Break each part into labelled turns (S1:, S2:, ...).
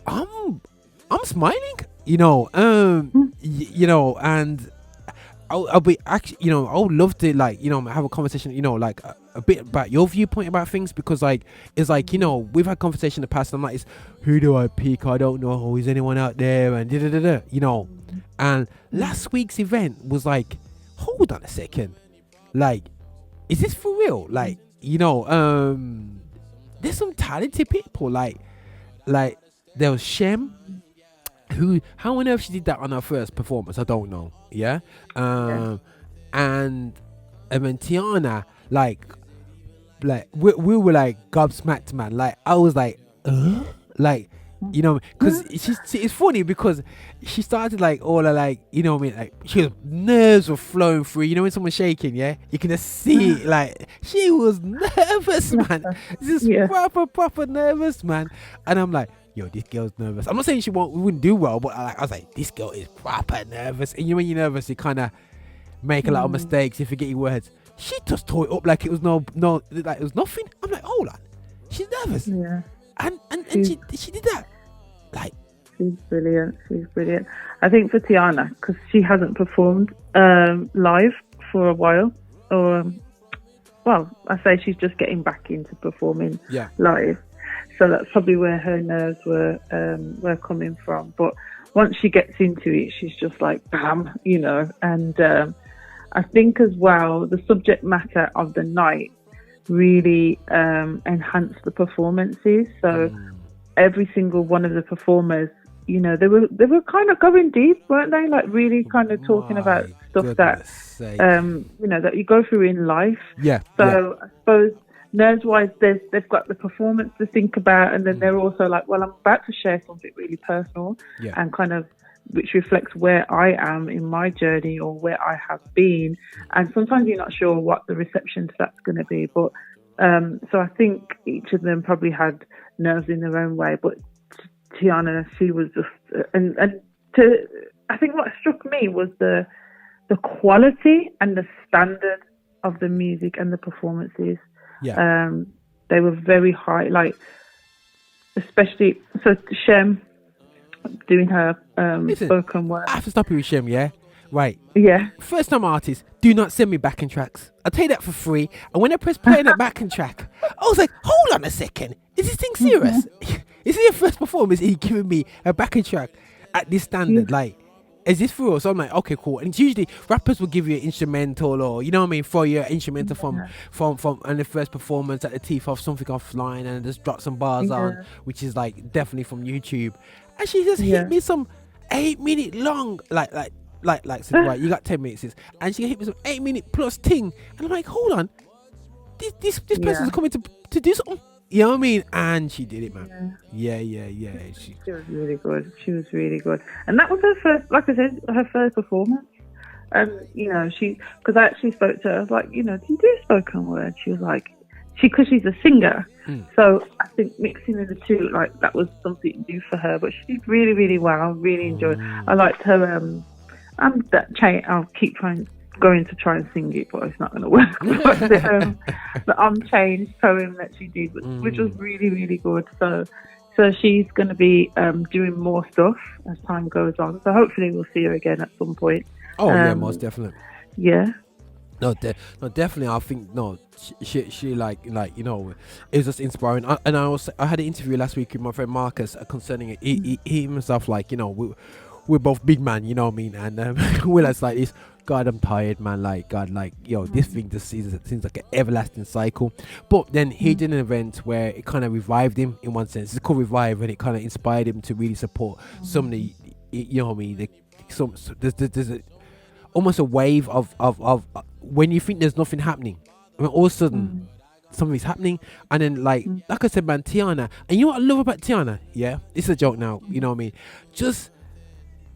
S1: I'm smiling, and I'll be actually, I would love to like, have a conversation, like a bit about your viewpoint about things, because like it's like, we've had conversation in the past. And I'm like, who do I pick? I don't know. Is anyone out there? And and last week's event was like, hold on a second, like, is this for real? Like, there's some talented people, like there was Shem, who, how on earth she did that on her first performance, I don't know. Yeah. And then Tiana, like we were like gobsmacked, man. Like I was like, like, because it's funny because she started like all of like, like she was, nerves were flowing through, when someone's shaking, yeah, you can just see it, like she was nervous, man. Just proper nervous, man. And I'm like, yo, this girl's nervous. I'm not saying we wouldn't do well, but I was like, this girl is proper nervous. And when you're nervous, you kind of make a lot of mistakes, you forget your words. She just tore it up like it was no, like it was nothing. I'm like, hold on, she's nervous.
S2: Yeah.
S1: And she did that. Like,
S2: she's brilliant. I think for Tiana, because she hasn't performed live for a while, or well, I say she's just getting back into performing live. So that's probably where her nerves were coming from. But once she gets into it, she's just like, bam, And I think as well, the subject matter of the night really enhanced the performances. So every single one of the performers, they were kind of going deep, weren't they? Like really kind of talking about stuff that, that you go through in life.
S1: Yeah.
S2: So I suppose, nerves-wise, they've got the performance to think about, and then they're also like, well, I'm about to share something really personal, and kind of which reflects where I am in my journey or where I have been. And sometimes you're not sure what the reception to that's going to be. But so I think each of them probably had nerves in their own way. But Tiana, she was just, I think what struck me was the quality and the standard of the music and the performances.
S1: Yeah.
S2: They were very high, like, especially, so Shem doing her spoken word.
S1: I have to stop you with Shem, yeah? Right.
S2: Yeah.
S1: First time artists, do not send me backing tracks. I'll tell you that for free. And when I press play on that backing track, I was like, hold on a second. Is this thing serious? Is it your first performance? Are you giving me a backing track at this standard? Like, is this for real? So I'm like, okay, cool. And it's usually rappers will give you an instrumental, or throw you an instrumental from and the first performance at the teeth of something offline, and just drop some bars on, which is like definitely from YouTube. And she just hit me some 8-minute long, like so, right, you got 10 minutes, and she hit me some 8-minute plus thing, and I'm like, hold on, this person's coming to do something. You know what I mean? And she did it, man. Yeah. She
S2: was really good. She was really good. And that was her first, like I said, her first performance. And, because I actually spoke to her, I was like, do you do spoken word? She was like, because she's a singer. So I think mixing of the two, like, that was something new for her. But she did really, really well. Really enjoyed it. I liked her, I'll keep going to try and sing it, but it's not going to work. The Unchanged poem that she did, which was really, really good. So she's going to be doing more stuff as time goes on. So hopefully we'll see her again at some point.
S1: Oh, yeah, most definitely.
S2: Yeah.
S1: No, definitely. I think she like it was just inspiring. And I had an interview last week with my friend Marcus concerning it. He himself, like, we're both big man, you know what I mean, and we're like this. God, I'm tired, man. Like, God, like, this thing just seems like an everlasting cycle. But then he did an event where it kind of revived him in one sense. It's called Revive, and it kind of inspired him to really support some of the, you know what I mean. There's almost a wave of when you think there's nothing happening, I mean, all of a sudden something's happening, and then like I said, man, Tiana. And you know what I love about Tiana? Yeah, it's a joke now. You know what I mean? Just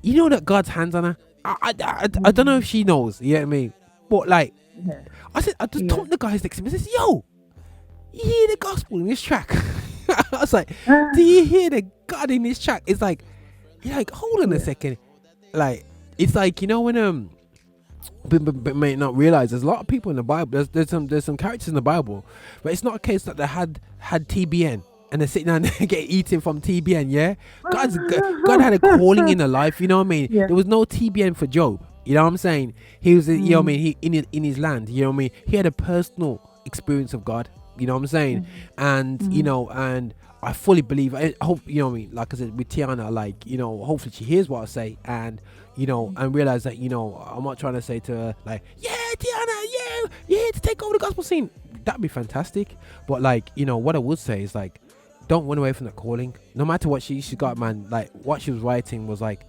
S1: that God's hands on her. I don't know if she knows, you know what I mean? But like, I just told the guys next to me, I said, yo, you hear the gospel in this track? I was like, do you hear the God in this track? It's like, you're like, hold on a second. Like, it's like, when people may not realize there's a lot of people in the Bible. There's some characters in the Bible, but it's not a case that they had TBN. and they're sitting down and get eaten from TBN. Yeah, God had a calling in her life. You know what I mean?
S2: Yeah.
S1: There was no TBN for Job. You know what I'm saying? He was, you know what I mean? He in his land. You know what I mean? He had a personal experience of God. You know what I'm saying? And you know, and I fully believe. I hope, you know what I mean. Like I said with Tiana, like, you know, hopefully she hears what I say, and you know, and realize that, you know, I'm not trying to say to her like, yeah, Tiana, yeah, you're here to take over the gospel scene. That'd be fantastic. But like, you know, what I would say is like, don't run away from the calling. No matter what she got, man. Like what she was writing was like,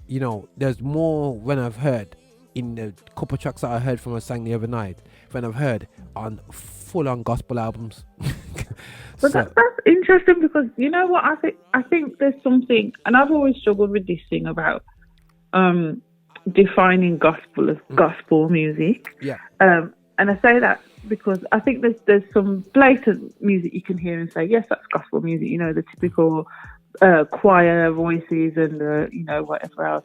S1: you know, there's more when I've heard in the couple tracks that I heard from her sang the other night than I've heard on full-on gospel albums.
S2: But that's interesting, because you know what, I think there's something, and I've always struggled with this thing about defining gospel as gospel music.
S1: Yeah.
S2: And I say that because I think there's some blatant music you can hear and say, yes, that's gospel music. You know, the typical choir voices and you know, whatever else.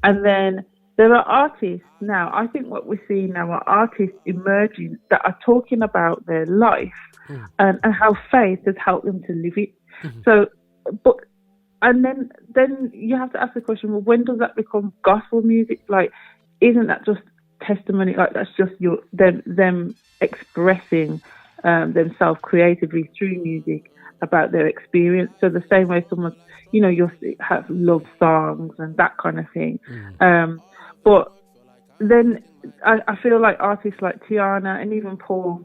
S2: And then there are artists now. I think what we're seeing now are artists emerging that are talking about their life and how faith has helped them to live it. So, but and then you have to ask the question: well, when does that become gospel music? Like, isn't that just testimony? Like, that's just them expressing themselves creatively through music about their experience. So the same way someone, you know, you'll have love songs and that kind of thing. But then I feel like artists like Tiana and even Paul,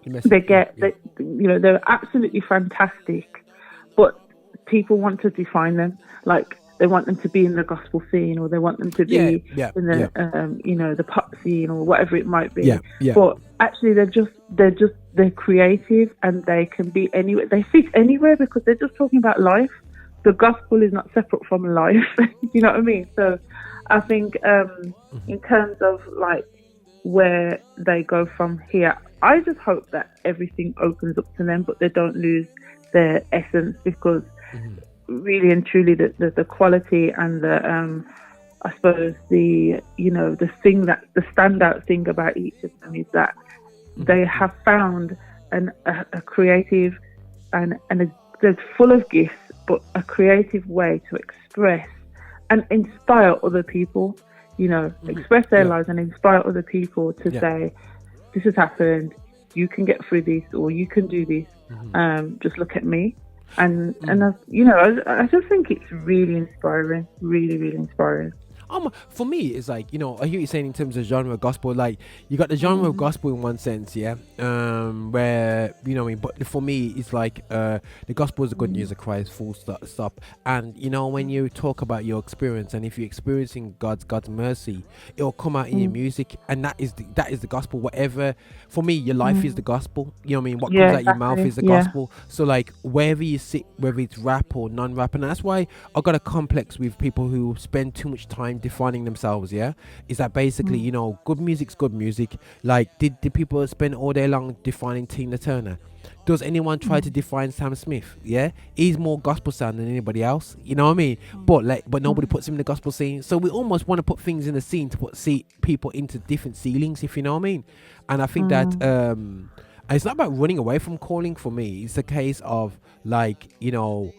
S2: you know, they're absolutely fantastic, but people want to define them. Like, they want them to be in the gospel scene, or they want them to be in the you know, the pop scene, or whatever it might be. But actually, they're creative, and they can be anywhere. They fit anywhere because they're just talking about life. The gospel is not separate from life. You know what I mean? So I think in terms of like where they go from here, I just hope that everything opens up to them, but they don't lose their essence, because really and truly the quality and the I suppose the, you know, the standout thing about each of them is that they have found a creative and they're full of gifts, but a creative way to express and inspire other people, you know, express their lives and inspire other people to say, this has happened, you can get through this, or you can do this, just look at me. And you know, I just think it's really inspiring, really, really inspiring.
S1: For me, it's like, you know, I hear you saying in terms of genre of gospel, like you got the genre of gospel in one sense, where, you know what I mean, but for me it's like the gospel is the good news of Christ, full stop. And you know, when you talk about your experience, and if you're experiencing God's mercy, it will come out in your music, and that is the gospel. Whatever, for me, your life is the gospel. You know what I mean? What comes out your mouth is the gospel. So like wherever you sit, whether it's rap or non-rap, and that's why I got a complex with people who spend too much time defining themselves, is that basically, you know, good music's good music. Like, did people spend all day long defining Tina Turner? Does anyone try to define Sam Smith? He's more gospel sound than anybody else, you know what I mean? But nobody puts him in the gospel scene, so we almost want to put things in the scene to put people into different ceilings, if you know what I mean. And I think that it's not about running away from calling. For me, it's a case of, like, you know,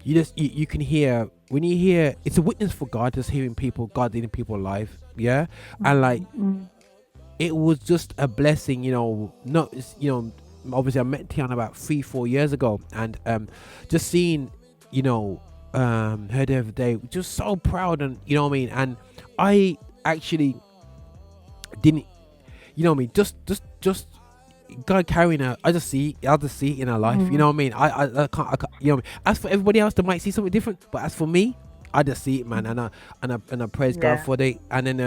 S1: you can hear, when you hear, it's a witness for God, just hearing God in people's life, and like it was just a blessing, you know. Not, you know, obviously I met Tiana about 3-4 years ago, and just seeing, you know, her the other day, just so proud, and you know what I mean. And I actually didn't, you know what I mean, just God carrying her. I'll just see it in her life, you know what I mean. I can't, you know what I mean. As for everybody else, they might see something different, but as for me, I just see it, man, and I praise God for it. And then